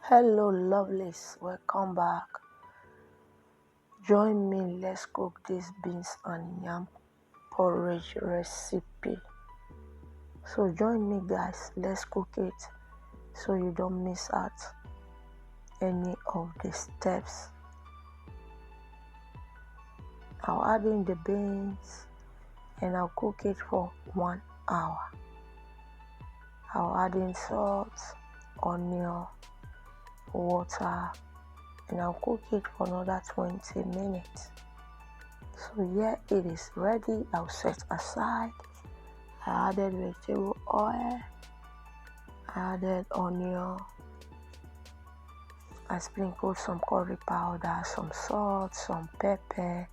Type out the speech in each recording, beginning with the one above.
Hello lovelies, welcome back. Join me, let's cook this beans and yam porridge recipe. So join me guys, let's cook it so you don't miss out any of the steps. I'll add in the beans and I'll cook it for 1 hour. I'll add in salt, onion, water, and I'll cook it for another 20 minutes. So here it is ready. I'll set aside. I added vegetable oil, I added onion, I sprinkled some curry powder, some salt, some pepper,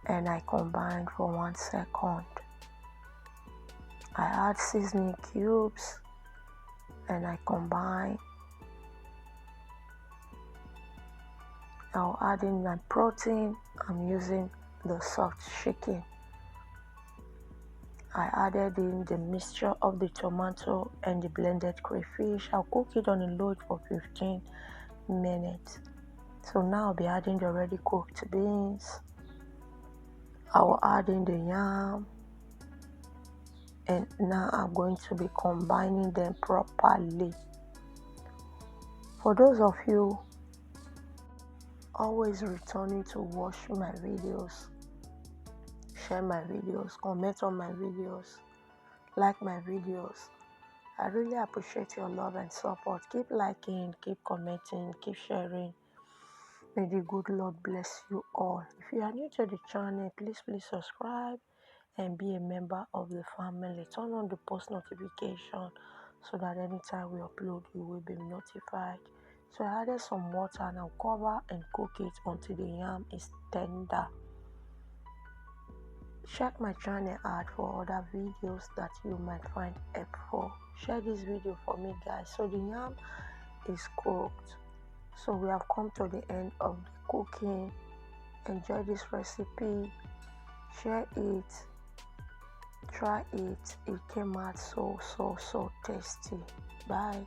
and I combined for 1 second. I add seasoning cubes and I combine. I'll add in my protein. I'm using the soft chicken. I added in the mixture of the tomato and the blended crayfish. I'll cook it on a low for 15 minutes. So now I'll be adding the already cooked beans. I will add in the yam. And now I'm going to be combining them properly. For those of you always returning to watch my videos, share my videos, comment on my videos, like my videos. I really appreciate your love and support. Keep liking, keep commenting, keep sharing. May the good Lord bless you all. If you are new to the channel, please subscribe and be a member of the family. Turn on the post notification so that anytime we upload, you will be notified. So I added some water and I'll cover and cook it until the yam is tender. Check my channel out for other videos that you might find helpful. Share this video for me guys. So the yam is cooked. So we have come to the end of the cooking. Enjoy this recipe. Share it. Try it. It came out so tasty. Bye.